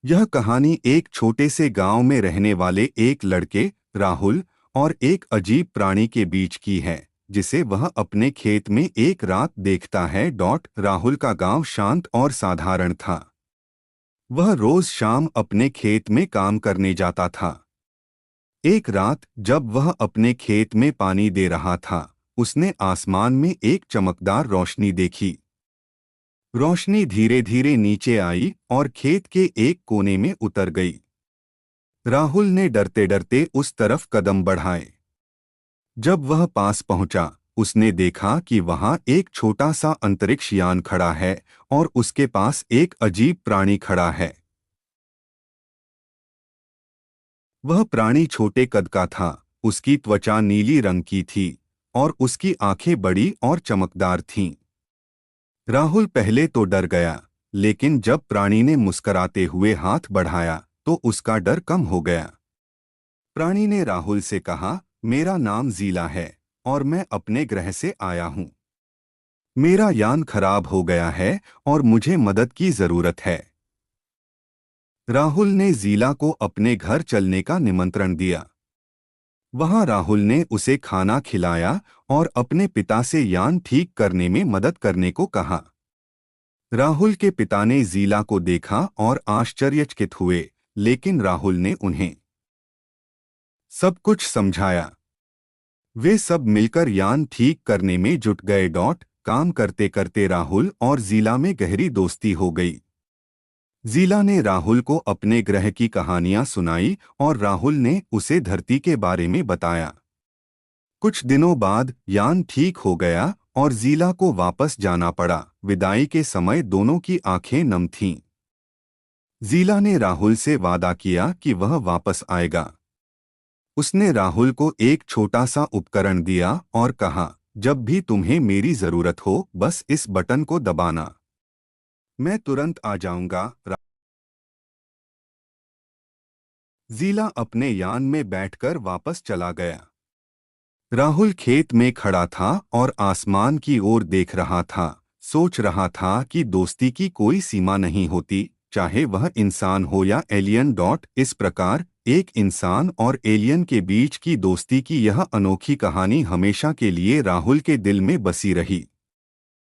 यह कहानी एक छोटे से गांव में रहने वाले एक लड़के राहुल और एक अजीब प्राणी के बीच की है, जिसे वह अपने खेत में एक रात देखता है। राहुल का गांव शांत और साधारण था। वह रोज शाम अपने खेत में काम करने जाता था। एक रात जब वह अपने खेत में पानी दे रहा था, उसने आसमान में एक चमकदार रोशनी देखी। रोशनी धीरे धीरे नीचे आई और खेत के एक कोने में उतर गई। राहुल ने डरते डरते उस तरफ कदम बढ़ाए। जब वह पास पहुंचा, उसने देखा कि वहां एक छोटा सा अंतरिक्ष यान खड़ा है और उसके पास एक अजीब प्राणी खड़ा है। वह प्राणी छोटे कद का था, उसकी त्वचा नीली रंग की थी और उसकी आंखें बड़ी और चमकदार थीं। राहुल पहले तो डर गया, लेकिन जब प्राणी ने मुस्कुराते हुए हाथ बढ़ाया तो उसका डर कम हो गया। प्राणी ने राहुल से कहा, मेरा नाम ज़ीला है और मैं अपने ग्रह से आया हूँ। मेरा यान खराब हो गया है और मुझे मदद की ज़रूरत है। राहुल ने ज़ीला को अपने घर चलने का निमंत्रण दिया। वहां राहुल ने उसे खाना खिलाया और अपने पिता से यान ठीक करने में मदद करने को कहा। राहुल के पिता ने ज़ीला को देखा और आश्चर्यचकित हुए, लेकिन राहुल ने उन्हें सब कुछ समझाया। वे सब मिलकर यान ठीक करने में जुट गए। काम करते करते राहुल और ज़ीला में गहरी दोस्ती हो गई। ज़ीला ने राहुल को अपने ग्रह की कहानियां सुनाई और राहुल ने उसे धरती के बारे में बताया। कुछ दिनों बाद यान ठीक हो गया और ज़ीला को वापस जाना पड़ा। विदाई के समय दोनों की आंखें नम थीं। ज़ीला ने राहुल से वादा किया कि वह वापस आएगा। उसने राहुल को एक छोटा सा उपकरण दिया और कहा, जब भी तुम्हें मेरी जरूरत हो, बस इस बटन को दबाना। मैं तुरंत आ जाऊंगा। ज़ीला अपने यान में बैठकर वापस चला गया। राहुल खेत में खड़ा था और आसमान की ओर देख रहा था, सोच रहा था कि दोस्ती की कोई सीमा नहीं होती, चाहे वह इंसान हो या एलियन। इस प्रकार एक इंसान और एलियन के बीच की दोस्ती की यह अनोखी कहानी हमेशा के लिए राहुल के दिल में बसी रही।